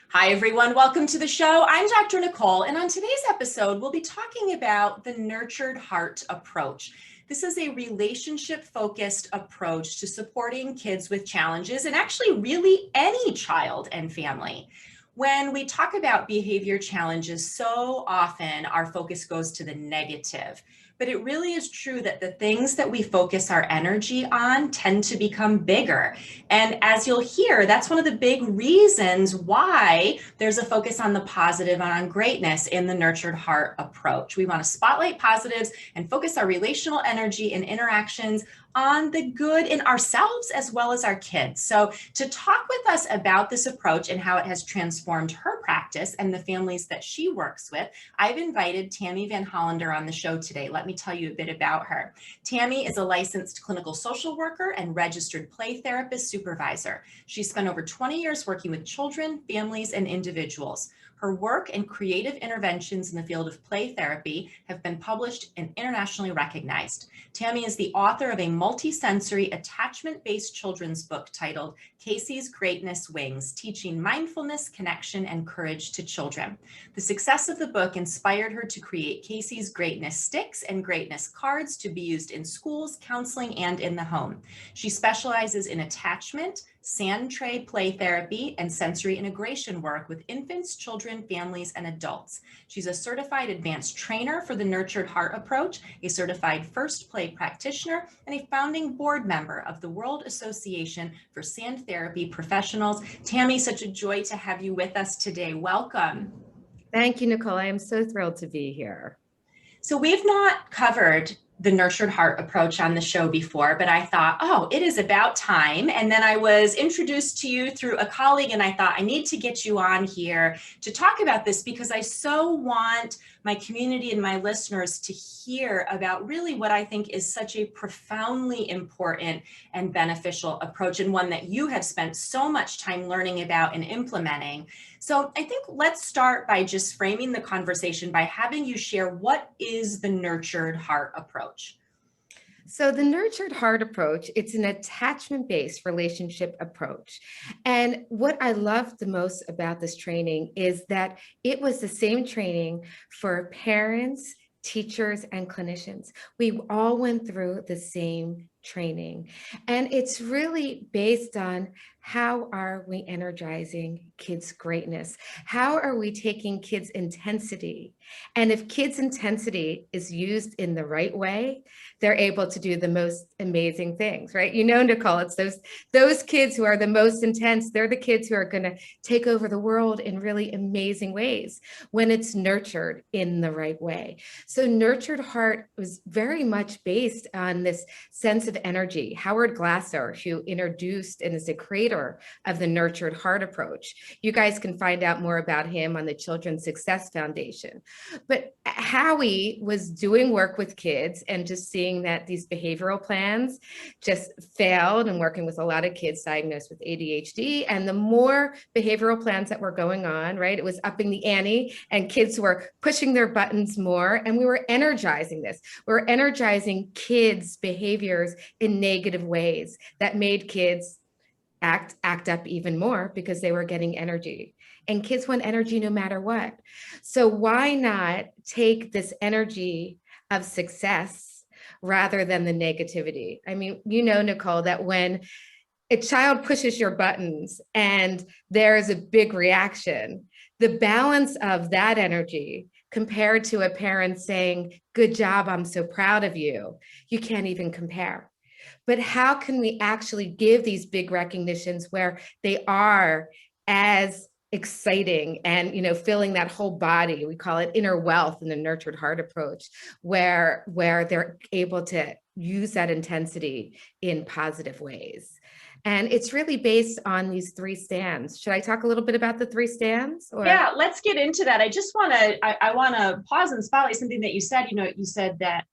Hi, everyone. Welcome to the show. I'm Dr. Nicole, and on today's episode, we'll be talking about the nurtured heart approach. This is a relationship-focused approach to supporting kids with challenges, and actually really any child and family. When we talk about behavior challenges, so often our focus goes to the negative. But it really is true that the things that we focus our energy on tend to become bigger. And as you'll hear, that's one of the big reasons why there's a focus on the positive and on greatness in the nurtured heart approach. We want to spotlight positives and focus our relational energy and interactions on the good in ourselves as well as our kids. So to talk with us about this approach and how it has transformed her practice and the families that she works with, I've invited Tammi Van Hollander on the show today. Let me tell you a bit about her. Tammi is a licensed clinical social worker and registered play therapist supervisor. She's spent over 20 years working with children, families, and individuals. Her work and creative interventions in the field of play therapy have been published and internationally recognized. Tammi is the author of a multi-sensory attachment-based children's book titled Casey's Greatness Wings, Teaching Mindfulness, Connection, and Courage to Children. The success of the book inspired her to create Casey's Greatness Sticks and Greatness Cards to be used in schools, counseling, and in the home. She specializes in attachment, sand tray play therapy, and sensory integration work with infants, children, families, and adults. She's a certified advanced trainer for the Nurtured Heart approach, a certified first play practitioner, and a founding board member of the World Association for Sand Therapy Professionals. Tammi, such a joy to have you with us today. Welcome. Thank you, Nicole. I am so thrilled to be here. So we've not covered the nurtured heart approach on the show before, but I thought, oh, it is about time. And then I was introduced to you through a colleague, and I thought I need to get you on here to talk about this because I so want my community and my listeners to hear about really what I think is such a profoundly important and beneficial approach, and one that you have spent so much time learning about and implementing. So I think let's start by just framing the conversation by having you share what is the nurtured heart approach. So the nurtured heart approach, it's an attachment-based relationship approach. And what I love the most about this training is that it was the same training for parents, teachers, and clinicians. We all went through the same training. And it's really based on how are we energizing kids' greatness? How are we taking kids' intensity? And if kids' intensity is used in the right way, they're able to do the most amazing things, right? You know, Nicole, it's those kids who are the most intense. They're the kids who are going to take over the world in really amazing ways when it's nurtured in the right way. So nurtured heart was very much based on this sense of energy. Howard Glasser, who introduced and is the creator of the nurtured heart approach. You guys can find out more about him on the Children's Success Foundation. But Howie was doing work with kids and just seeing that these behavioral plans just failed, and working with a lot of kids diagnosed with ADHD. And the more behavioral plans that were going on, right, it was upping the ante, and kids were pushing their buttons more, and we were energizing this. We were energizing kids' behaviors in negative ways that made kids act up even more because they were getting energy. And kids want energy no matter what. So why not take this energy of success rather than the negativity? I mean, you know, Nicole, that when a child pushes your buttons and there is a big reaction, the balance of that energy compared to a parent saying, "Good job, I'm so proud of you," you can't even compare. But how can we actually give these big recognitions where they are as exciting and, you know, filling that whole body? We call it inner wealth in the nurtured heart approach, where they're able to use that intensity in positive ways. And it's really based on these three stands. Should I talk a little bit about the three stands? Or? Yeah, let's get into that. I just want to, I want to pause and spotlight something that you said. You know, you said that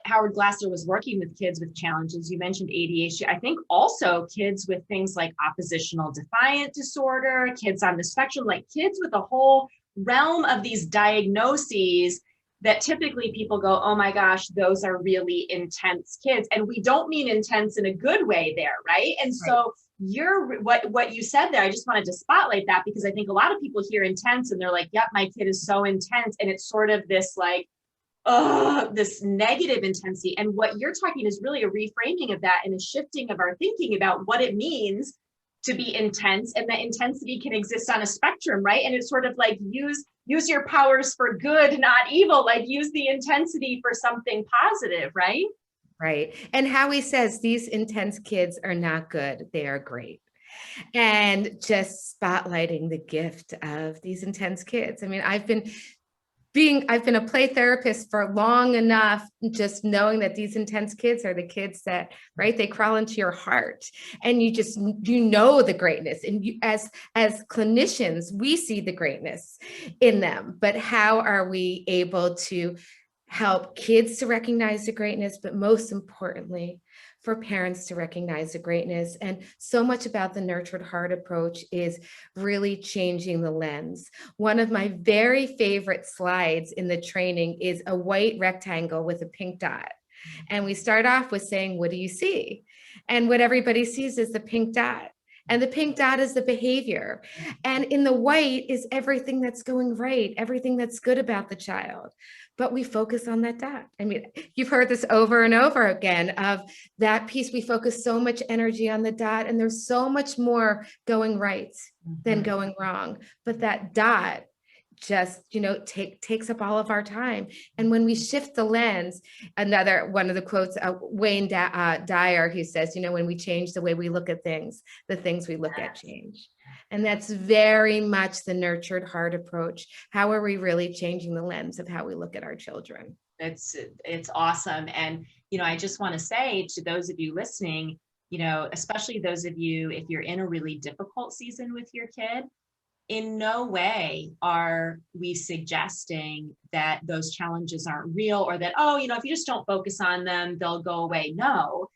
Howard Glasser was working with kids with challenges. You mentioned ADHD. I think also kids with things like oppositional defiant disorder, kids on the spectrum, like kids with a whole realm of these diagnoses that typically people go, oh my gosh, those are really intense kids. And we don't mean intense in a good way there, right? And Right. so what you said there, I just wanted to spotlight that, because I think a lot of people hear intense and they're like, yep, my kid is so intense. And it's sort of this like, oh, this negative intensity. And what you're talking is really a reframing of that and a shifting of our thinking about what it means to be intense, and that intensity can exist on a spectrum, right? And it's sort of like use your powers for good, not evil, like use the intensity for something positive, right? Right. And Howie says these intense kids are not good, they are great. And just spotlighting the gift of these intense kids. I mean, I've been a play therapist for long enough, just knowing that these intense kids are the kids that, right, they crawl into your heart, and you know the greatness. And you, as clinicians, we see the greatness in them, but how are we able to help kids to recognize the greatness, but most importantly, for parents to recognize the greatness? And so much about the nurtured heart approach is really changing the lens. One of my very favorite slides in the training is a white rectangle with a pink dot. And we start off with saying, what do you see? And what everybody sees is the pink dot. And the pink dot is the behavior. And in the white is everything that's going right, everything that's good about the child. But we focus on that dot. I mean, you've heard this over and over again of that piece. We focus so much energy on the dot, and there's so much more going right than going wrong. But that dot just, takes up all of our time. And when we shift the lens, another one of the quotes, Wayne Dyer, he says, when we change the way we look at things, the things we look at change. And that's very much the nurtured heart approach. How are we really changing the lens of how we look at our children? It's awesome. And, I just want to say to those of you listening, especially those of you, if you're in a really difficult season with your kid, in no way are we suggesting that those challenges aren't real, or that, if you just don't focus on them, they'll go away. No,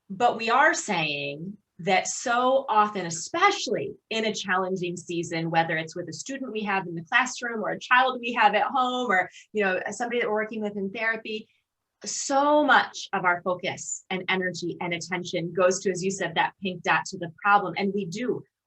but we are saying that so often, especially in a challenging season, whether it's with a student we have in the classroom or a child we have at home, or, somebody that we're working with in therapy, so much of our focus and energy and attention goes to, as you said, that pink dot, to the problem. And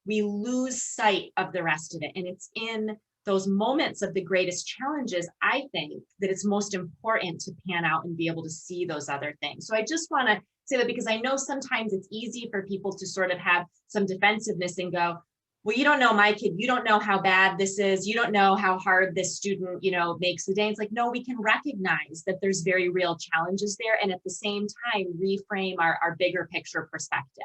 we lose sight of the rest of it. And it's in those moments of the greatest challenges, I think, that it's most important to pan out and be able to see those other things. So I just want to say that, because I know sometimes it's easy for people to sort of have some defensiveness and go, well, you don't know my kid. You don't know how bad this is. You don't know how hard this student, makes the day. It's like, no, we can recognize that there's very real challenges there. And at the same time, reframe our bigger picture perspective.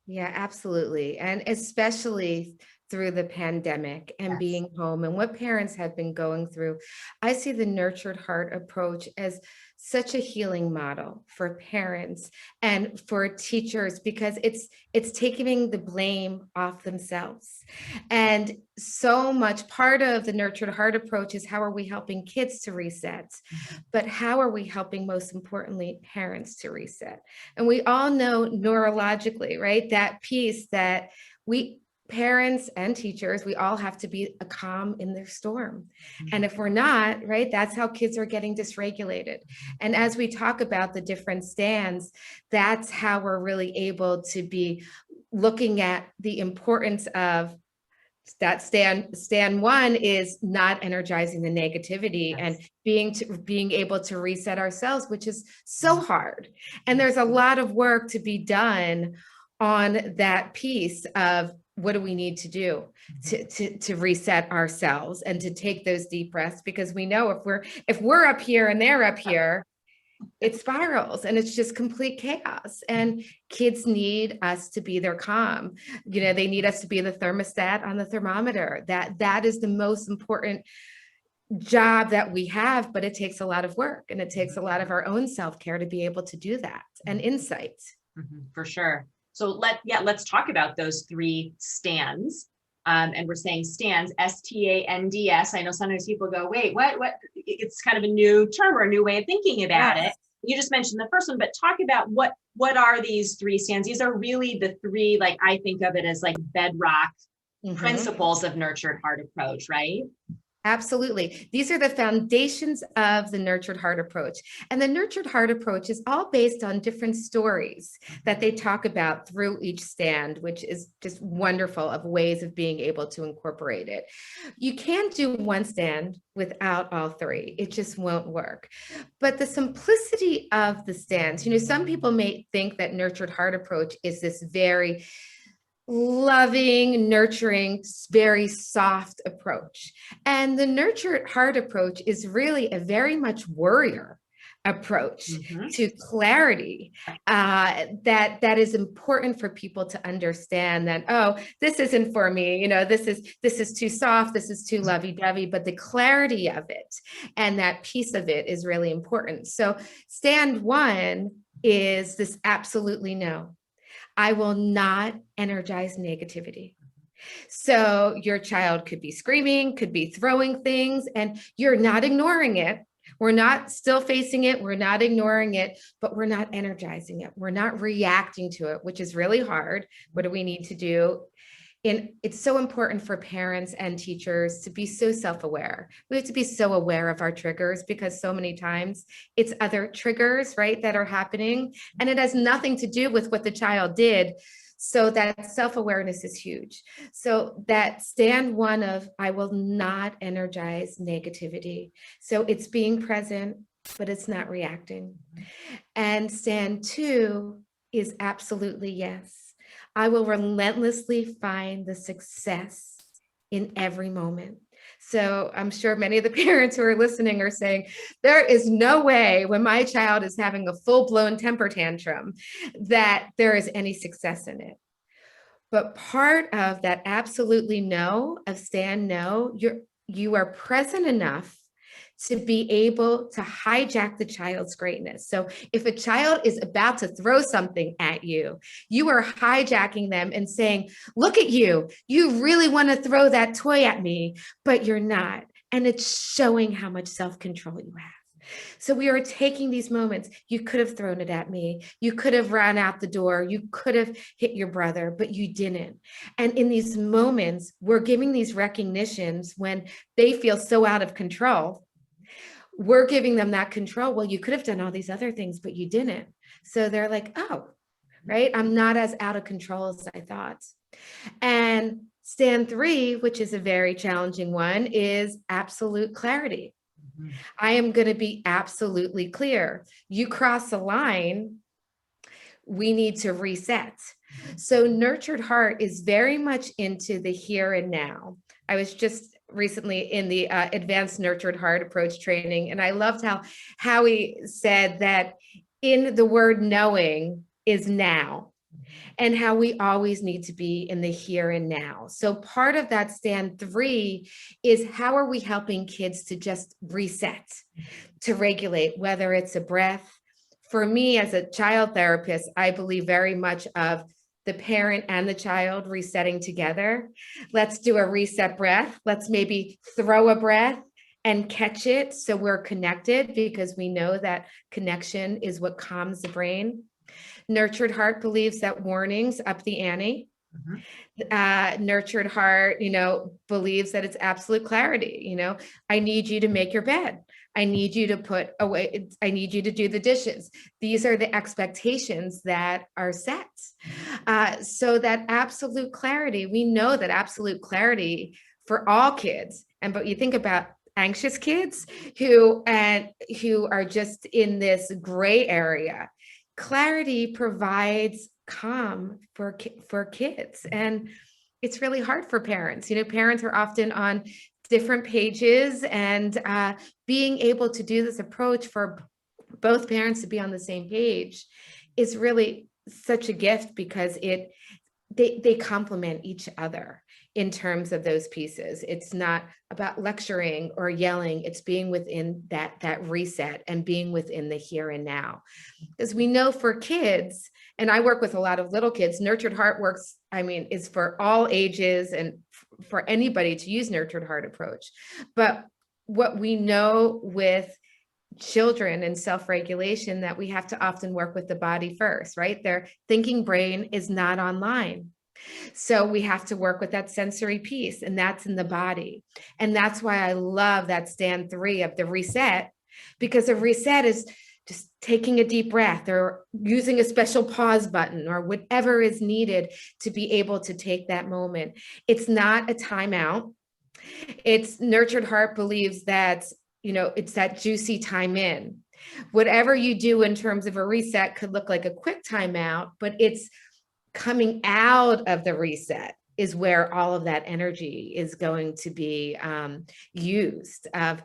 Yeah, absolutely. And especially through the pandemic and being home and what parents have been going through, I see the nurtured heart approach as such a healing model for parents and for teachers, because it's taking the blame off themselves. And so much part of the nurtured heart approach is, how are we helping kids to reset? But how are we helping, most importantly, parents to reset? And we all know neurologically, right, that piece that parents and teachers, we all have to be a calm in their storm. And if we're not, right, that's how kids are getting dysregulated. And as we talk about the different stands, that's how we're really able to be looking at the importance of that stand one is not energizing the negativity and being able to reset ourselves, which is so hard. And there's a lot of work to be done on that piece of, what do we need to do to reset ourselves and to take those deep breaths? Because we know if we're up here and they're up here, it spirals and it's just complete chaos. And kids need us to be their calm. They need us to be the thermostat on the thermometer. That is the most important job that we have, but it takes a lot of work, and it takes a lot of our own self-care to be able to do that, and insight. For sure. So let's talk about those three stands. And we're saying stands, STANDS. I know sometimes people go, wait, what? It's kind of a new term or a new way of thinking about it. You just mentioned the first one, but talk about what are these three stands? These are really the three, like, I think of it as like bedrock principles of nurtured heart approach, right? Absolutely. These are the foundations of the nurtured heart approach. And the nurtured heart approach is all based on different stories that they talk about through each stand, which is just wonderful of ways of being able to incorporate it. You can't do one stand without all three. It just won't work. But the simplicity of the stands, some people may think that nurtured heart approach is this very loving, nurturing, very soft approach. And the nurtured heart approach is really a very much warrior approach to clarity, that is important for people to understand that, oh, this isn't for me, this is too soft, this is too lovey-dovey, but the clarity of it and that piece of it is really important. So stand one is this absolutely no. I will not energize negativity. So your child could be screaming, could be throwing things, and you're not ignoring it. We're not still facing it. We're not ignoring it, but we're not energizing it. We're not reacting to it, which is really hard. What do we need to do? And it's so important for parents and teachers to be so self-aware. We have to be so aware of our triggers, because so many times it's other triggers, right, that are happening, and it has nothing to do with what the child did. So that self-awareness is huge. So that stand one of, I will not energize negativity. So it's being present, but it's not reacting. And stand two is absolutely yes. I will relentlessly find the success in every moment. So I'm sure many of the parents who are listening are saying, there is no way when my child is having a full-blown temper tantrum that there is any success in it. But part of that absolutely no, of stand no, you are present enough to be able to hijack the child's greatness. So if a child is about to throw something at you, you are hijacking them and saying, look at you, you really want to throw that toy at me, but you're not. And it's showing how much self-control you have. So we are taking these moments. You could have thrown it at me. You could have ran out the door. You could have hit your brother, but you didn't. And in these moments, we're giving these recognitions when they feel so out of control. We're giving them that control. Well, you could have done all these other things, but you didn't. So they're like, oh, right, I'm not as out of control as I thought. And stand three, which is a very challenging one, is absolute clarity. I am going to be absolutely clear. You cross a line, we need to reset. So nurtured heart is very much into the here and now. I was just recently in the advanced nurtured heart approach training, and I loved how Howie said that in the word knowing is now, and how we always need to be in the here and now. So part of that stand three is, how are we helping kids to just reset, to regulate, whether it's a breath. For me as a child therapist, I believe very much of the parent and the child resetting together. Let's do a reset breath. Let's maybe throw a breath and catch it so we're connected, because we know that connection is what calms the brain. Nurtured heart believes that warnings up the ante. Nurtured heart, believes that it's absolute clarity. I need you to make your bed. I need you to put away, I need you to do the dishes. These are the expectations that are set. So that absolute clarity, we know that absolute clarity for all kids. But you think about anxious kids who are just in this gray area. Clarity provides calm for kids. And it's really hard for parents. Parents are often on different pages, and being able to do this approach for both parents to be on the same page is really such a gift, because they complement each other in terms of those pieces. It's not about lecturing or yelling. It's being within that reset and being within the here and now. Because we know for kids, and I work with a lot of little kids, nurtured heart works, is for all ages and for anybody to use nurtured heart approach. But what we know with children and self-regulation, that we have to often work with the body first, right? Their thinking brain is not online. So we have to work with that sensory piece, and that's in the body. And that's why I love that stand 3 of the reset, because a reset is just taking a deep breath or using a special pause button or whatever is needed to be able to take that moment. It's not a timeout. It's Nurtured Heart believes that, it's that juicy time in. Whatever you do in terms of a reset could look like a quick timeout, but it's coming out of the reset is where all of that energy is going to be used. Of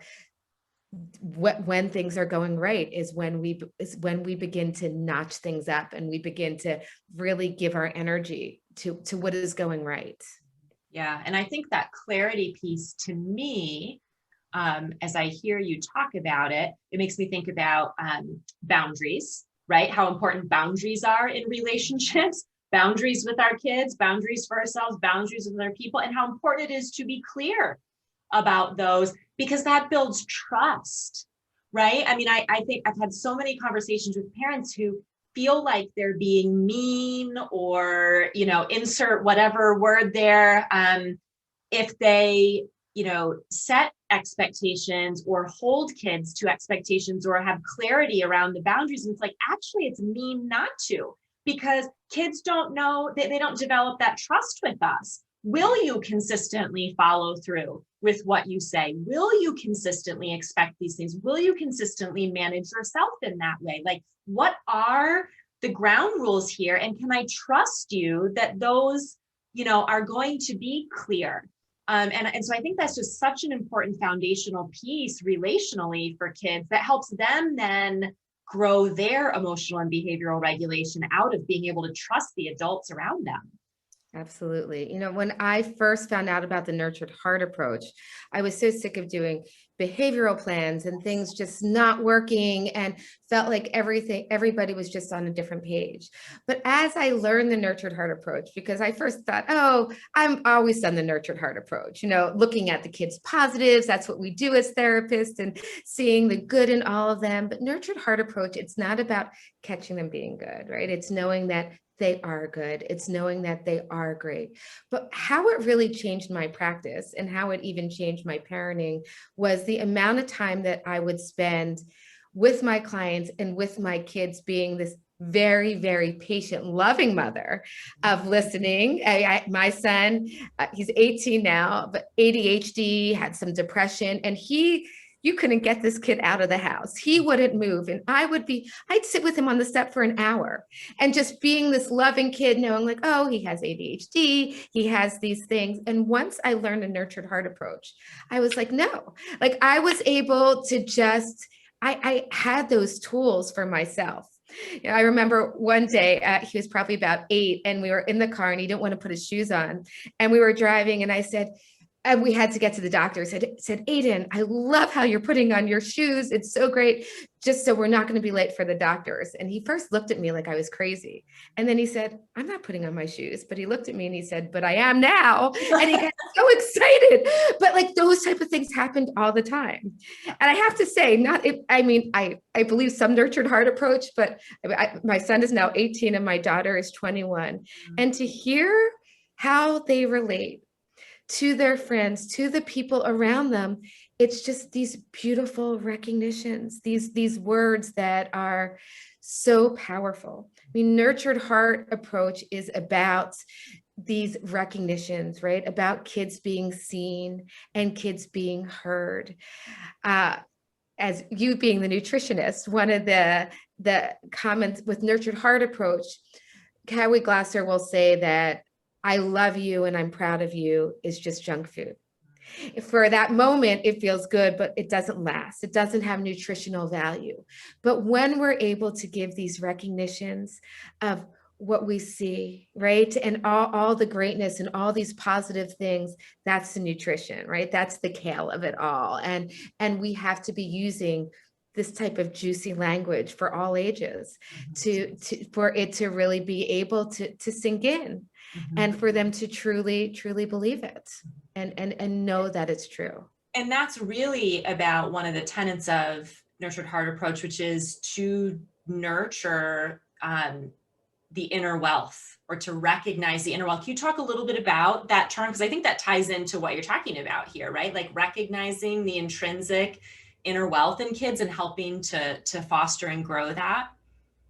when things are going right is when we begin to notch things up, and we begin to really give our energy to what is going right. Yeah. And I think that clarity piece to me, as I hear you talk about it, it makes me think about boundaries, right? How important boundaries are in relationships, boundaries with our kids, boundaries for ourselves, boundaries with other people, and how important it is to be clear about those, because that builds trust, right? I mean, I think I've had so many conversations with parents who feel like they're being mean or, insert whatever word there. If they, set expectations or hold kids to expectations or have clarity around the boundaries. And it's like, actually, it's mean not to, because kids don't know that they don't develop that trust with us. Will you consistently follow through with what you say? Will you consistently expect these things? Will you consistently manage yourself in that way? Like, what are the ground rules here? And can I trust you that those, are going to be clear? And so I think that's just such an important foundational piece relationally for kids that helps them then grow their emotional and behavioral regulation out of being able to trust the adults around them. Absolutely. When I first found out about the Nurtured Heart approach, I was so sick of doing behavioral plans and things just not working, and felt like everybody was just on a different page. But as I learned the Nurtured Heart approach, because I first thought, oh, I'm always done the Nurtured Heart approach, looking at the kids' positives, that's what we do as therapists, and seeing the good in all of them. But Nurtured Heart approach, it's not about catching them being good, right? It's knowing that they are good. It's knowing that they are great. But how it really changed my practice and how it even changed my parenting was the amount of time that I would spend with my clients and with my kids, being this very, very patient, loving mother of listening. My son, he's 18 now, but ADHD, had some depression, and you couldn't get this kid out of the house. He wouldn't move. And I'd sit with him on the step for an hour, and just being this loving kid, knowing like, oh, he has ADHD, he has these things. And once I learned a Nurtured Heart approach, I was like, no, like I was able to I had those tools for myself. I remember one day, he was probably about 8, and we were in the car, and he didn't want to put his shoes on. And we were driving, and I said, and we had to get to the doctor. Said, Aiden, I love how you're putting on your shoes. It's so great. Just so we're not going to be late for the doctors. And he first looked at me like I was crazy. And then he said, I'm not putting on my shoes. But he looked at me and he said, but I am now. And he got so excited. But like those type of things happened all the time. And I have to say, I believe some Nurtured Heart approach, but my son is now 18 and my daughter is 21. And to hear how they relate to their friends, to the people around them, it's just these beautiful recognitions, these words that are so powerful. I mean, Nurtured Heart approach is about these recognitions, right? About kids being seen and kids being heard. As you being the nutritionist, one of the comments with Nurtured Heart approach, Howie Glasser will say that I love you and I'm proud of you is just junk food. For that moment, it feels good, but it doesn't last. It doesn't have nutritional value. But when we're able to give these recognitions of what we see, right? And all the greatness and all these positive things, that's the nutrition, right? That's the kale of it all. And we have to be using this type of juicy language for all ages for it to really be able to sink in, and for them to truly believe it and know that it's true. And that's really about one of the tenets of Nurtured Heart approach, which is to nurture the inner wealth, or to recognize the inner wealth. Can you talk a little bit about that term? Because I think that ties into what you're talking about here, right? Like recognizing the intrinsic inner wealth in kids and helping to foster and grow that.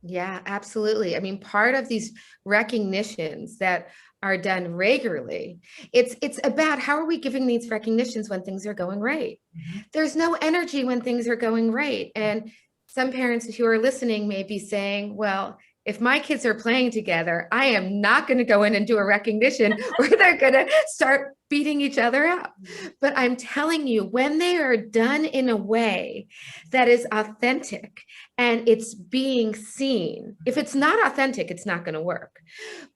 Yeah, absolutely. I mean, part of these recognitions that are done regularly, it's about how are we giving these recognitions when things are going right? Mm-hmm. There's no energy when things are going right. And some parents who are listening may be saying, well, if my kids are playing together, I am not going to go in and do a recognition or they're going to start beating each other up. But I'm telling you, when they are done in a way that is authentic and it's being seen, if it's not authentic, it's not going to work.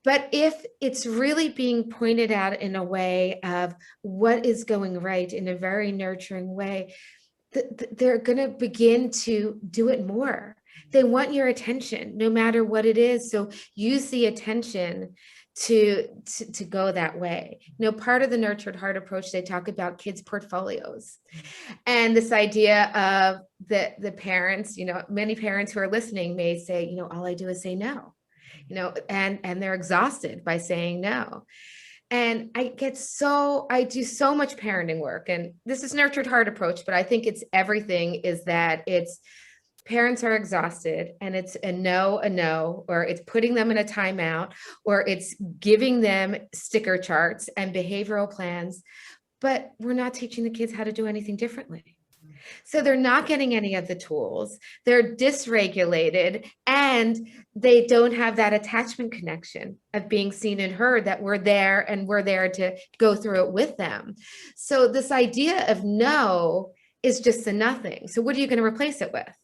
But if it's really being pointed out in a way of what is going right in a very nurturing way, they're going to begin to do it more. They want your attention, no matter what it is. So use the attention to go that way. You know, part of the nurtured heart approach, they talk about kids' portfolios and this idea of the parents, you know, many parents who are listening may say, you know, all I do is say no, you know, and they're exhausted by saying no. And I do so much parenting work, and this is nurtured heart approach, but I think it's everything is that it's parents are exhausted and it's a no, or it's putting them in a timeout, or it's giving them sticker charts and behavioral plans, but we're not teaching the kids how to do anything differently. So they're not getting any of the tools, they're dysregulated, and they don't have that attachment connection of being seen and heard, that we're there and we're there to go through it with them. So this idea of no is just a nothing. So what are you going to replace it with?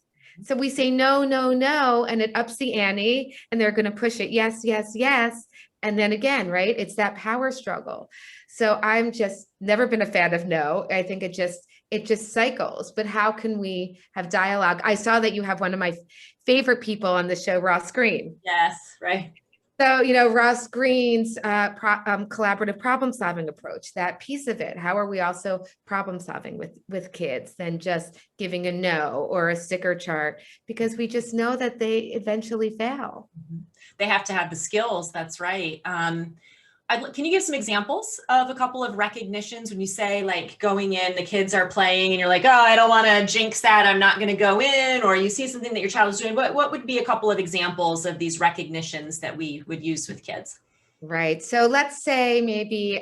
So we say no, no, no, and it ups the ante, and they're going to push it. Yes, yes, yes. And then again, right? It's that power struggle. So I'm just never been a fan of no. I think it just cycles. But how can we have dialogue? I saw that you have one of my favorite people on the show, Ross Green. Yes, right. So, you know, Ross Green's collaborative problem solving approach, that piece of it. How are we also problem solving with kids than just giving a no or a sticker chart? Because we just know that they eventually fail. They have to have the skills. That's right. Can you give some examples of a couple of recognitions when you say, like, going in, the kids are playing and you're like, oh, I don't want to jinx that, I'm not going to go in, or you see something that your child is doing? What would be a couple of examples of these recognitions that we would use with kids? Right. So let's say maybe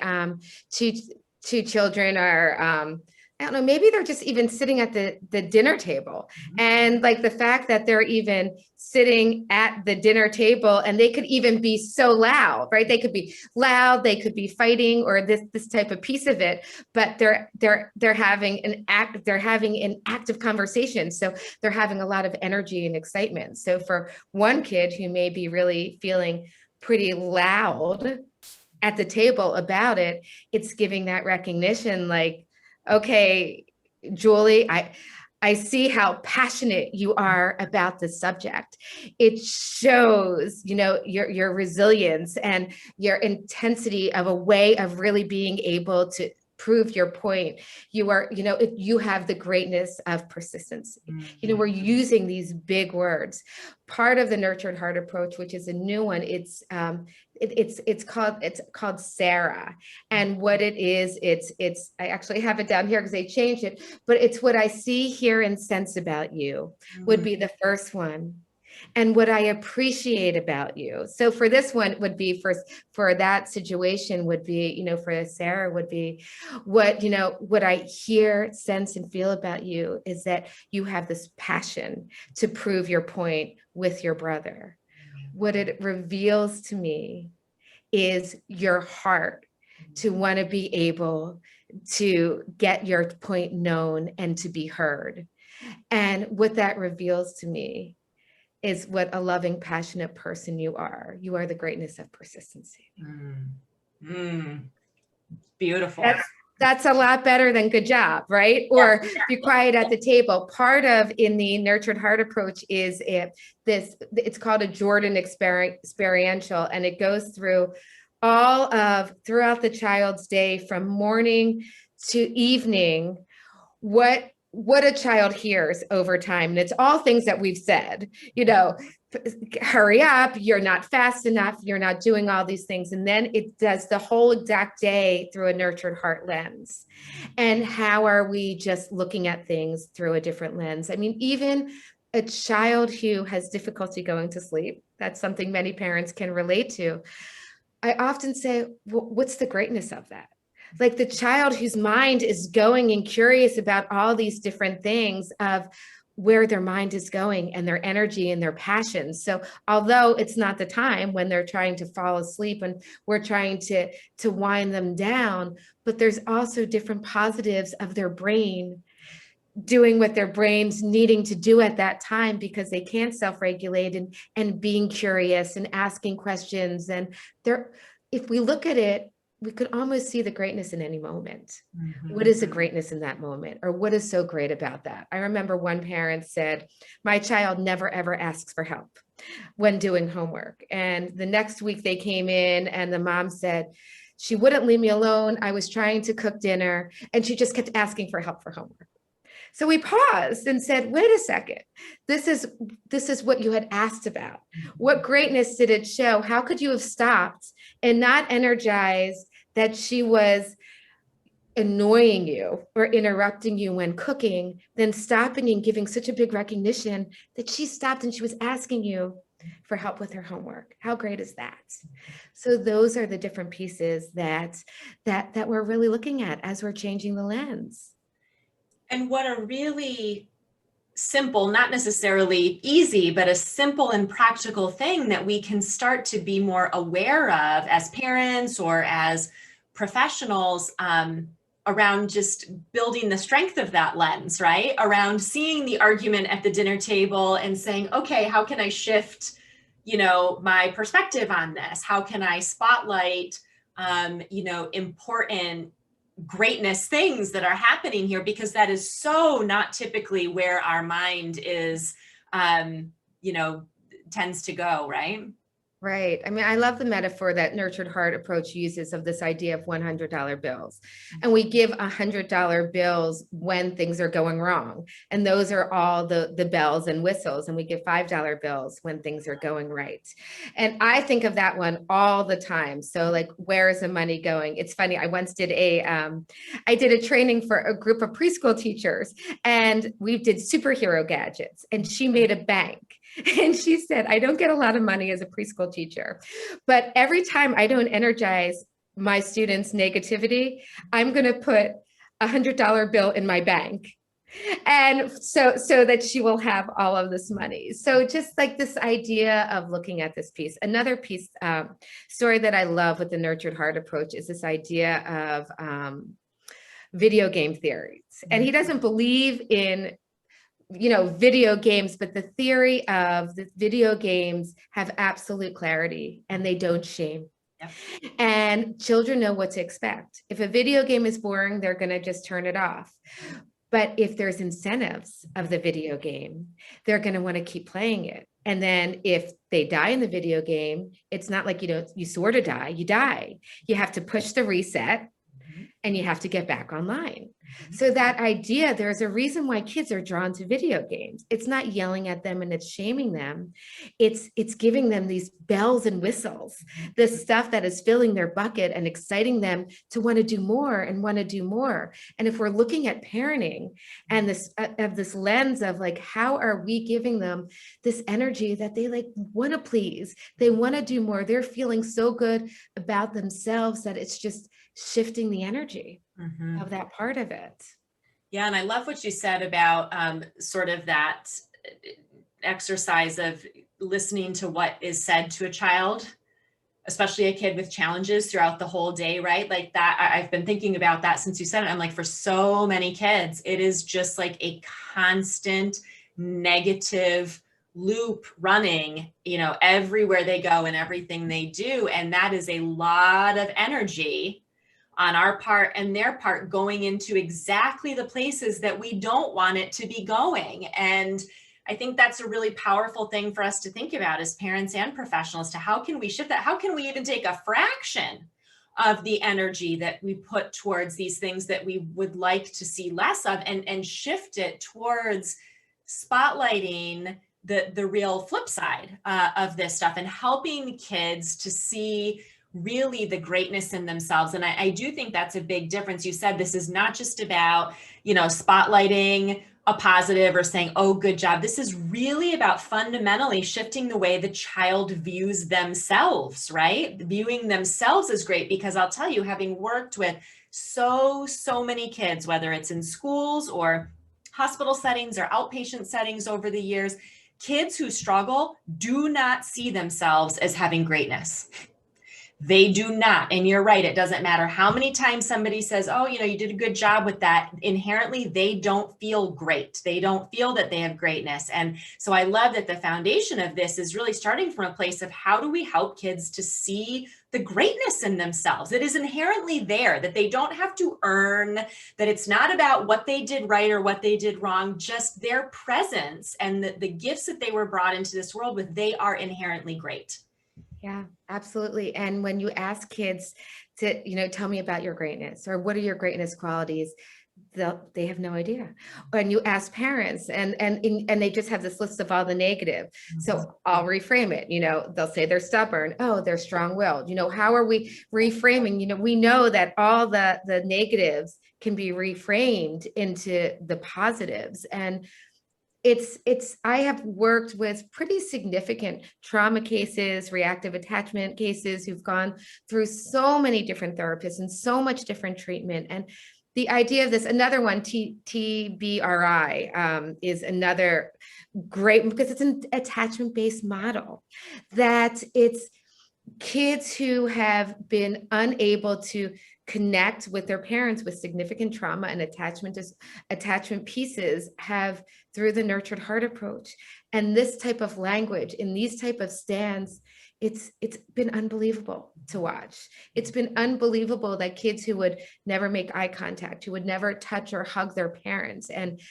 two children are I don't know, maybe they're just even sitting at the dinner table, and like the fact that they're even sitting at the dinner table, and they could even be so loud, right? They could be loud, they could be fighting, or this type of piece of it, but they're having an active conversation. So they're having a lot of energy and excitement. So for one kid who may be really feeling pretty loud at the table about it, it's giving that recognition, like, okay, Julie, I see how passionate you are about the subject. It shows, you know, your resilience and your intensity of a way of really being able to prove your point. You are, you know, you have the greatness of persistence. You know, we're using these big words. Part of the nurtured heart approach, which is a new one, it's called Sarah. And what it is, it's I actually have it down here because they changed it, but it's what I see, hear, and sense about you would be the first one. And what I appreciate about you. So for this one would be for that situation would be, you know, for Sarah would be what I hear, sense, and feel about you is that you have this passion to prove your point with your brother. What it reveals to me is your heart to want to be able to get your point known and to be heard. And what that reveals to me is what a loving, passionate person you are. You are the greatness of persistency. Beautiful. That's a lot better than good job, right? Or be quiet at the table. Part of in the nurtured heart approach is it's called a Jordan experiential, and it goes through throughout the child's day from morning to evening, what a child hears over time. And it's all things that we've said, you know, hurry up, you're not fast enough, you're not doing all these things. And then it does the whole exact day through a nurtured heart lens. And how are we just looking at things through a different lens? I mean, even a child who has difficulty going to sleep, that's something many parents can relate to. I often say, what's the greatness of that? Like the child whose mind is going and curious about all these different things of where their mind is going and their energy and their passions. So although it's not the time when they're trying to fall asleep and we're trying to wind them down, but there's also different positives of their brain doing what their brain's needing to do at that time because they can't self-regulate and being curious and asking questions. And there, if we look at it, we could almost see the greatness in any moment. Mm-hmm. What is the greatness in that moment? Or what is so great about that? I remember one parent said, my child never, ever asks for help when doing homework. And the next week they came in and the mom said, she wouldn't leave me alone. I was trying to cook dinner and she just kept asking for help for homework. So we paused and said, wait a second, this is what you had asked about. What greatness did it show? How could you have stopped and not energized that she was annoying you or interrupting you when cooking, then stopping and giving such a big recognition that she stopped and she was asking you for help with her homework? How great is that? So those are the different pieces that we're really looking at as we're changing the lens. And what a really simple, not necessarily easy, but a simple and practical thing that we can start to be more aware of as parents or as professionals around just building the strength of that lens, right? Around seeing the argument at the dinner table and saying, okay, how can I shift, my perspective on this? How can I spotlight, important greatness things that are happening here, because that is so not typically where our mind is, tends to go, right? Right. I mean, I love the metaphor that Nurtured Heart approach uses of this idea of $100 bills. And we give $100 bills when things are going wrong. And those are all the bells and whistles. And we give $5 bills when things are going right. And I think of that one all the time. So like, where is the money going? It's funny. I once did I did a training for a group of preschool teachers and we did superhero gadgets and she made a bank. And she said, I don't get a lot of money as a preschool teacher, but every time I don't energize my students' negativity, I'm going to put $100 bill in my bank. And so that she will have all of this money. So just like this idea of looking at this piece. Another piece, story that I love with the Nurtured Heart approach is this idea of video game theories. And he doesn't believe in video games, but the theory of the video games have absolute clarity and they don't shame. Yep. And children know what to expect. If a video game is boring, they're going to just turn it off. But if there's incentives of the video game, they're going to want to keep playing it. And then if they die in the video game, it's not like, you sort of die, you die. You have to push the reset and you have to get back online. So that idea, there's a reason why kids are drawn to video games. It's not yelling at them and it's shaming them. It's giving them these bells and whistles, the stuff that is filling their bucket and exciting them to want to do more and want to do more. And if we're looking at parenting and this lens of like, how are we giving them this energy that they like want to please, they want to do more, they're feeling so good about themselves that it's just shifting the energy of that part of it. Yeah. And I love what you said about sort of that exercise of listening to what is said to a child, especially a kid with challenges throughout the whole day, right? Like that, I've been thinking about that since you said it. I'm like, for so many kids, it is just like a constant negative loop running, everywhere they go and everything they do. And that is a lot of energy on our part and their part going into exactly the places that we don't want it to be going. And I think that's a really powerful thing for us to think about as parents and professionals, to how can we shift that? How can we even take a fraction of the energy that we put towards these things that we would like to see less of and shift it towards spotlighting the real flip side of this stuff, and helping kids to see really the greatness in themselves. And I do think that's a big difference. You said this is not just about, spotlighting a positive or saying, oh, good job. This is really about fundamentally shifting the way the child views themselves, right? Viewing themselves as great, because I'll tell you, having worked with so many kids, whether it's in schools or hospital settings or outpatient settings over the years, kids who struggle do not see themselves as having greatness. They do not. And you're right. It doesn't matter how many times somebody says, oh, you did a good job with that. Inherently, they don't feel great. They don't feel that they have greatness. And so I love that the foundation of this is really starting from a place of how do we help kids to see the greatness in themselves? It is inherently there, that they don't have to earn, that it's not about what they did right or what they did wrong, just their presence and the gifts that they were brought into this world with, they are inherently great. Yeah, absolutely. And when you ask kids to, tell me about your greatness, or what are your greatness qualities, they have no idea. When you ask parents and they just have this list of all the negative. So I'll reframe it. They'll say they're stubborn. Oh, they're strong-willed. How are we reframing? We know that all the negatives can be reframed into the positives. And I have worked with pretty significant trauma cases, reactive attachment cases, who've gone through so many different therapists and so much different treatment. And the idea of this, another one, TBRI, is another great, because it's an attachment-based model, that it's kids who have been unable to connect with their parents with significant trauma and attachment pieces have, through the nurtured heart approach and this type of language in these type of stands, it's been unbelievable to watch. It's been unbelievable that kids who would never make eye contact, who would never touch or hug their parents, and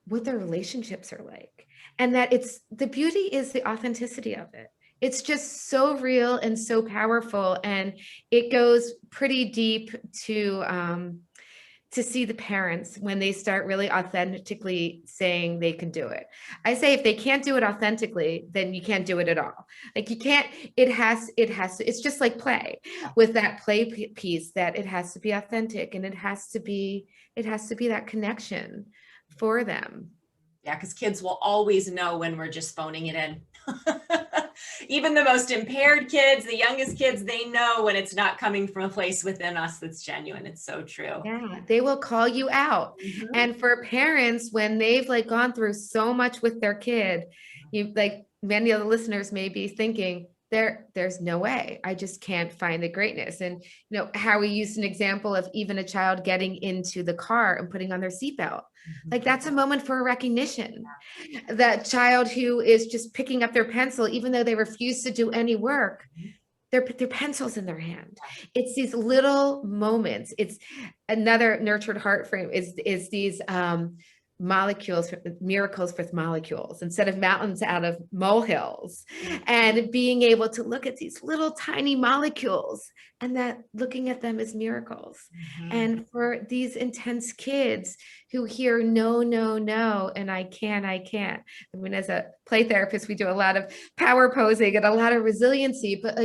what their relationships are like. And that the beauty is the authenticity of it. It's just so real and so powerful. And it goes pretty deep to see the parents when they start really authentically saying they can do it. I say, if they can't do it authentically, then you can't do it at all. Like you can't, it has to, it's just like play with that play piece, that it has to be authentic, and it has to be that connection for them. Yeah, because kids will always know when we're just phoning it in. Even the most impaired kids, the youngest kids, they know when it's not coming from a place within us that's genuine. It's so true. Yeah, they will call you out. And for parents, when they've gone through so much with their kid, many of the listeners may be thinking, there's no way, I just can't find the greatness. And how we used an example of even a child getting into the car and putting on their seatbelt. That's a moment for a recognition. That child who is just picking up their pencil, even though they refuse to do any work, their pencils in their hand. It's these little moments. It's another nurtured heart frame is these molecules, miracles with molecules, instead of mountains out of molehills, and being able to look at these little tiny molecules, and that looking at them as miracles. And for these intense kids who hear no, no, no, and I can't. I mean, as a play therapist, we do a lot of power posing and a lot of resiliency, but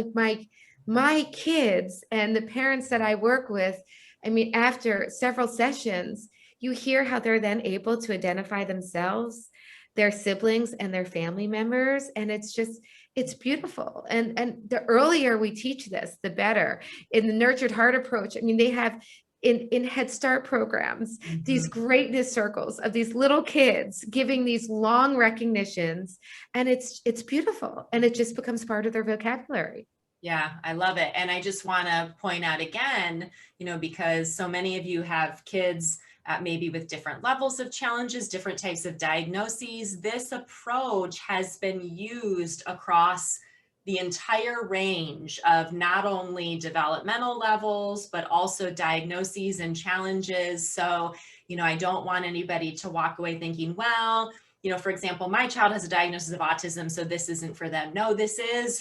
my kids and the parents that I work with, I mean, after several sessions, you hear how they're then able to identify themselves, their siblings, and their family members. And it's beautiful. And the earlier we teach this, the better. In the nurtured heart approach, I mean, they have in Head Start programs, these greatness circles of these little kids giving these long recognitions. And it's beautiful. And it just becomes part of their vocabulary. Yeah, I love it. And I just want to point out again, because so many of you have kids maybe with different levels of challenges, different types of diagnoses. This approach has been used across the entire range of not only developmental levels, but also diagnoses and challenges. So, I don't want anybody to walk away thinking, well, for example, my child has a diagnosis of autism, so this isn't for them. No, this is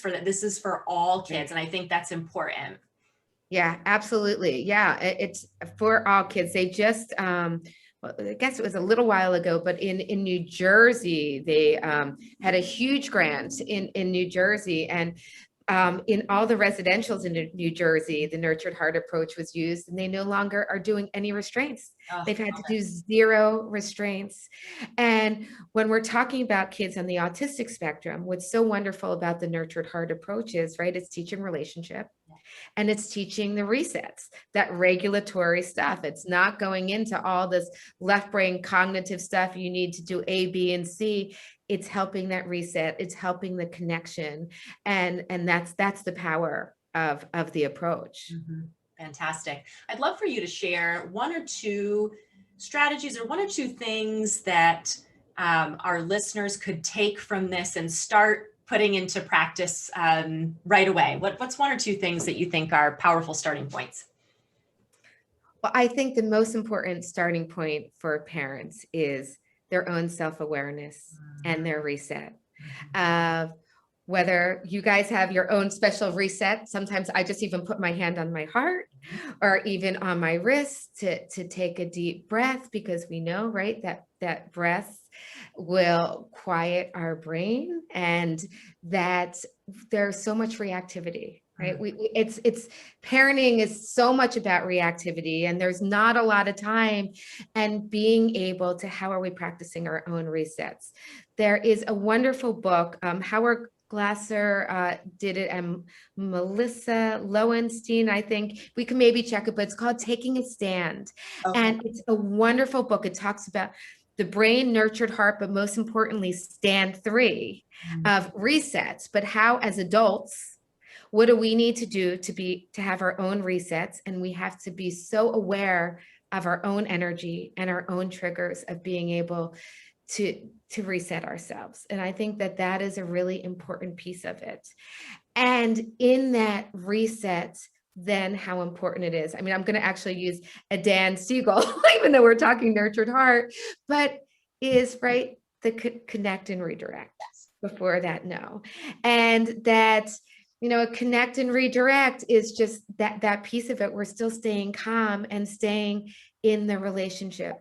for all kids. And I think that's important. Yeah, absolutely. Yeah, it's for all kids. They just, well, I guess it was a little while ago, but in New Jersey, they had a huge grant in New Jersey, and in all the residentials in New Jersey, the nurtured heart approach was used, and they no longer are doing any restraints. Oh, They've had to do zero restraints. And when we're talking about kids on the autistic spectrum, what's so wonderful about the nurtured heart approach is, right, it's teaching relationship. And it's teaching the resets, that regulatory stuff. It's not going into all this left brain cognitive stuff. You need to do A, B, and C. It's helping that reset. It's helping the connection. And that's the power of the approach. Mm-hmm. Fantastic. I'd love for you to share one or two strategies or one or two things that our listeners could take from this and start putting into practice right away. What's one or two things that you think are powerful starting points? Well, I think the most important starting point for parents is their own self-awareness and their reset. Whether you guys have your own special reset, sometimes I just even put my hand on my heart or even on my wrist to take a deep breath, because we know, right, that breath will quiet our brain, and that there's so much reactivity, right? It's parenting is so much about reactivity, and there's not a lot of time, and being able to, how are we practicing our own resets? There is a wonderful book, Howard Glasser did it, and Melissa Lowenstein, I think we can maybe check it, but it's called Taking a Stand. Okay. And it's a wonderful book. It talks about the brain, nurtured heart, but most importantly, stand 3 of resets. But how, as adults, what do we need to do to have our own resets? And we have to be so aware of our own energy and our own triggers of being able to reset ourselves. And I think that is a really important piece of it. And in that reset, then how important it is. I mean, I'm going to actually use a Dan Siegel, even though we're talking nurtured heart, but is, right, the connect and redirect before that no. And that, connect and redirect is just that piece of it. We're still staying calm and staying in the relationship.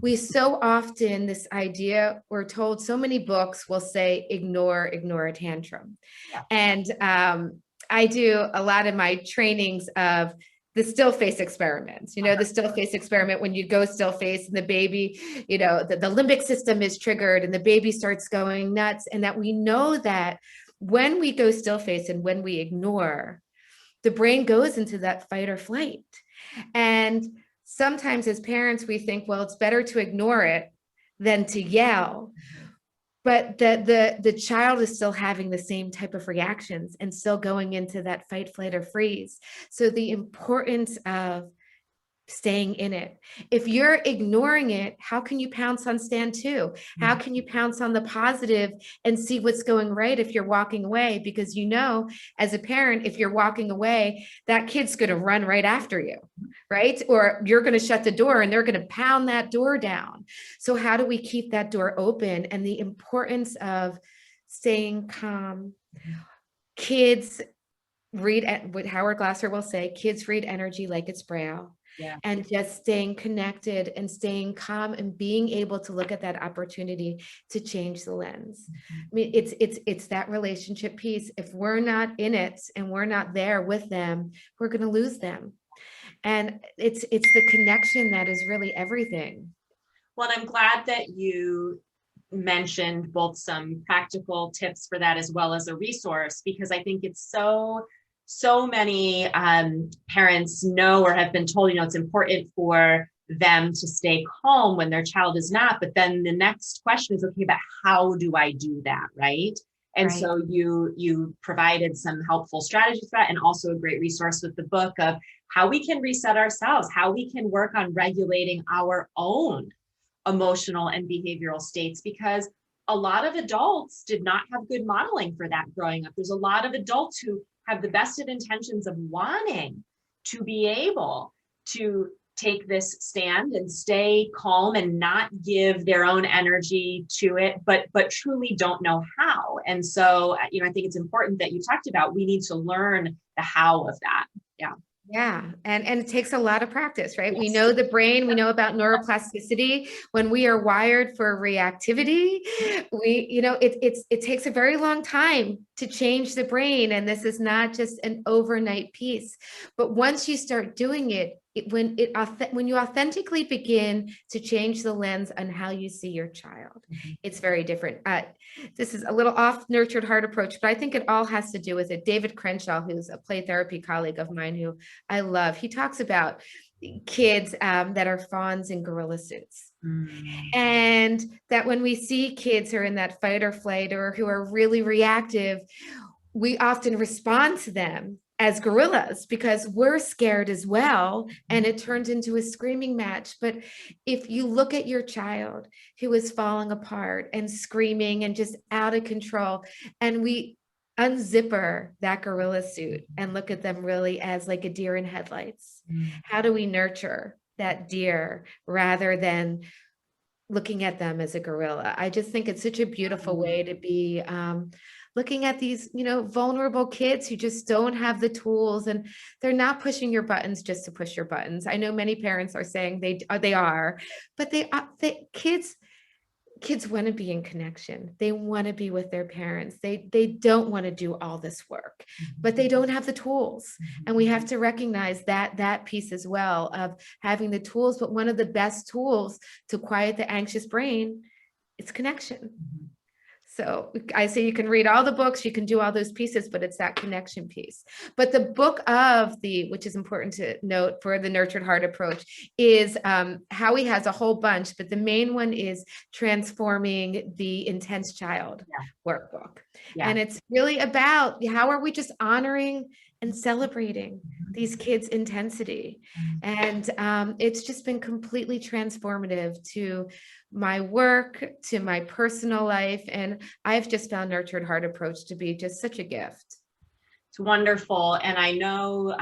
We so often, this idea, we're told, so many books will say, ignore a tantrum. Yeah. And I do a lot of my trainings of the still face experiments, the still face experiment, when you go still face and the baby, the limbic system is triggered and the baby starts going nuts. And that we know that when we go still face and when we ignore, the brain goes into that fight or flight. And sometimes as parents, we think, well, it's better to ignore it than to yell. But the child is still having the same type of reactions and still going into that fight, flight, or freeze. So the importance of staying in it. If you're ignoring it, how can you pounce on stand 2? How can you pounce on the positive and see what's going right if you're walking away? Because as a parent, if you're walking away, that kid's going to run right after you, right? Or you're going to shut the door and they're going to pound that door down. So how do we keep that door open? And the importance of staying calm. Kids read, what Howard Glasser will say, kids read energy like it's braille. Yeah. And just staying connected and staying calm and being able to look at that opportunity to change the lens. I mean, it's that relationship piece. If we're not in it and we're not there with them, we're going to lose them. And it's the connection that is really everything. Well, and I'm glad that you mentioned both some practical tips for that as well as a resource, because I think it's so many parents know or have been told, it's important for them to stay calm when their child is not. But then the next question is, okay, but how do I do that, right? And Right. So you provided some helpful strategies for that, and also a great resource with the book of how we can reset ourselves, how we can work on regulating our own emotional and behavioral states, because a lot of adults did not have good modeling for that growing up. There's a lot of adults who have the best of intentions of wanting to be able to take this stand and stay calm and not give their own energy to it, but truly don't know how. And so, I think it's important that you talked about, we need to learn the how of that. Yeah. Yeah. And it takes a lot of practice, right? We Yes. know the brain, we know about neuroplasticity. When we are wired for reactivity, it takes a very long time to change the brain. And this is not just an overnight piece. But once you start doing it, when you authentically begin to change the lens on how you see your child, it's very different. This is a little off nurtured heart approach, but I think it all has to do with it. David Crenshaw, who's a play therapy colleague of mine who I love, he talks about kids that are fawns in gorilla suits. And that when we see kids who are in that fight or flight or who are really reactive, we often respond to them as gorillas because we're scared as well, and it turns into a screaming match. But if you look at your child who is falling apart and screaming and just out of control, and we unzipper that gorilla suit and look at them really as like a deer in headlights, how do we nurture that deer rather than looking at them as a gorilla? I just think it's such a beautiful way to be looking at these, vulnerable kids who just don't have the tools, and they're not pushing your buttons just to push your buttons. I know many parents are saying they are, but kids want to be in connection. They want to be with their parents. They don't want to do all this work, but they don't have the tools. And we have to recognize that piece as well of having the tools. But one of the best tools to quiet the anxious brain is connection. So I say you can read all the books, you can do all those pieces, but it's that connection piece. But the book which is important to note for the nurtured heart approach, is Howie has a whole bunch, but the main one is Transforming the Intense Child workbook. Yeah. And it's really about how are we just honoring and celebrating these kids' intensity. And it's just been completely transformative to my work, to my personal life. And I've just found Nurtured Heart approach to be just such a gift. It's wonderful. And I know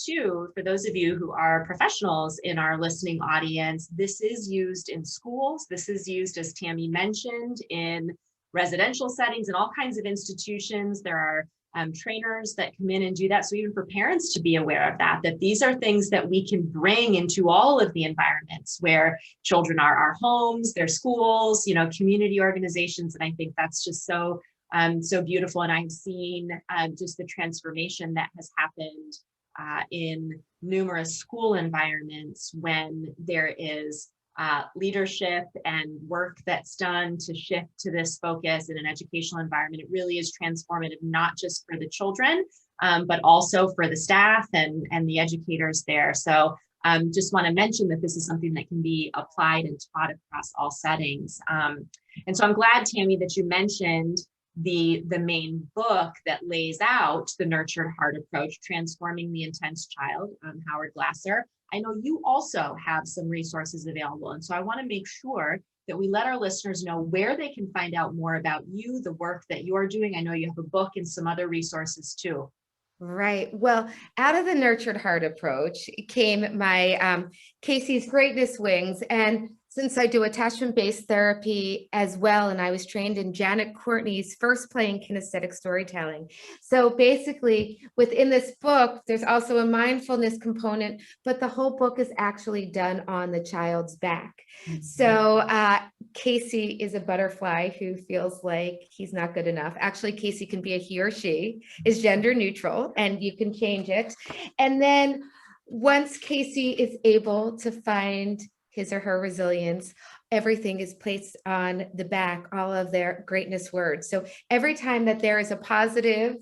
too, for those of you who are professionals in our listening audience, this is used in schools. This is used, as Tammi mentioned, in residential settings and all kinds of institutions. There are trainers that come in and do that. So even for parents to be aware of that these are things that we can bring into all of the environments where children are, our homes, their schools, community organizations. And I think that's just so beautiful. And I've seen just the transformation that has happened in numerous school environments when there is leadership and work that's done to shift to this focus in an educational environment. It really is transformative, not just for the children, but also for the staff and the educators there. So just want to mention that this is something that can be applied and taught across all settings. And so I'm glad, Tammi, that you mentioned the main book that lays out the Nurtured Heart approach, Transforming the Intense Child, Howard Glasser. I know you also have some resources available. And so I want to make sure that we let our listeners know where they can find out more about you, the work that you're doing. I know you have a book and some other resources too. Right. Well, out of the Nurtured Heart approach came my Casey's Greatness Wings. And since I do attachment-based therapy as well, and I was trained in Janet Courtney's first play in kinesthetic storytelling. So basically within this book, there's also a mindfulness component, but the whole book is actually done on the child's back. So Casey is a butterfly who feels like he's not good enough. Actually, Casey can be a he or she, is gender neutral, and you can change it. And then once Casey is able to find his or her resilience, everything is placed on the back, all of their greatness words. So every time that there is a positive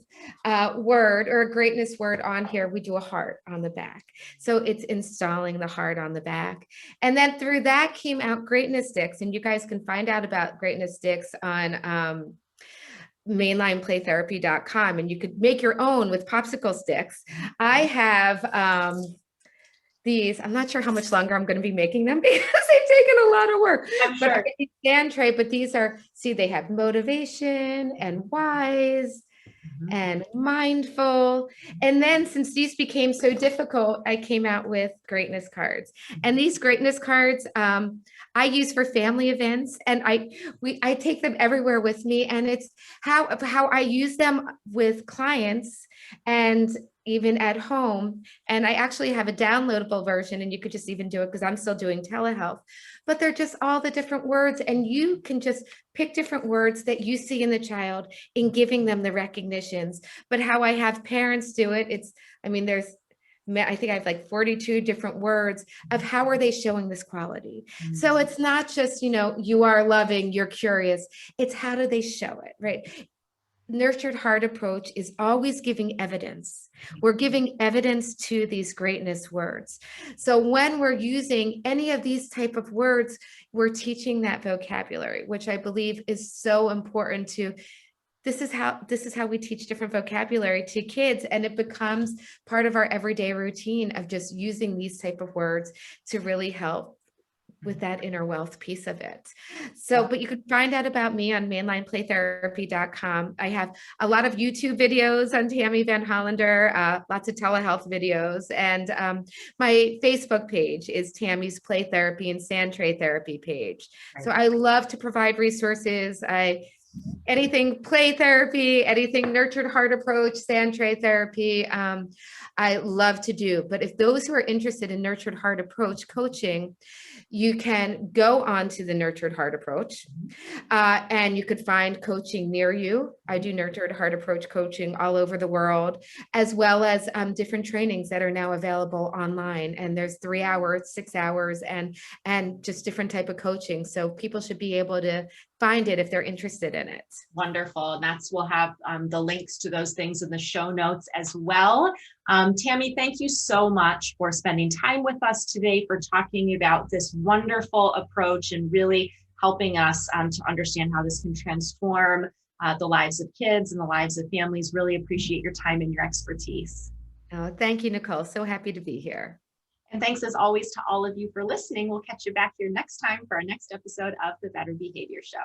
word or a greatness word on here, we do a heart on the back. So it's installing the heart on the back. And then through that came out greatness sticks. And you guys can find out about greatness sticks on mainlineplaytherapy.com, and you could make your own with popsicle sticks. I have these. I'm not sure how much longer I'm going to be making them because they've taken a lot of work. I'm sure. But I get stand tray, but these are, see, they have motivation and wise and mindful. And then since these became so difficult, I came out with greatness cards. And these greatness cards I use for family events, and I take them everywhere with me. And it's how I use them with clients. And even at home. And I actually have a downloadable version, and you could just even do it because I'm still doing telehealth, but they're just all the different words. And you can just pick different words that you see in the child in giving them the recognitions. But how I have parents do it, I think I have like 42 different words of how are they showing this quality. So it's not just, you are loving, you're curious. It's how do they show it, right? Nurtured heart approach is always giving evidence. We're giving evidence to these greatness words. So when we're using any of these type of words, we're teaching that vocabulary, which I believe is so important this is how we teach different vocabulary to kids, and it becomes part of our everyday routine of just using these type of words to really help with that inner wealth piece of it. So, but you can find out about me on mainlineplaytherapy.com. I have a lot of YouTube videos on Tammi Van Hollander, lots of telehealth videos, and my Facebook page is Tammi's Play Therapy and Sand Tray Therapy page. So I love to provide resources. Anything play therapy, anything nurtured heart approach, sand tray therapy, I love to do. But if those who are interested in nurtured heart approach coaching, you can go on to the nurtured heart approach, and you could find coaching near you. I do nurtured heart approach coaching all over the world, as well as different trainings that are now available online. And there's 3 hours, 6 hours, and just different type of coaching. So people should be able to find it if they're interested in it. Wonderful. And we'll have the links to those things in the show notes as well. Tammi, thank you so much for spending time with us today, for talking about this wonderful approach and really helping us to understand how this can transform the lives of kids and the lives of families. Really appreciate your time and your expertise. Oh, thank you, Nicole. So happy to be here. And thanks as always to all of you for listening. We'll catch you back here next time for our next episode of the Better Behavior Show.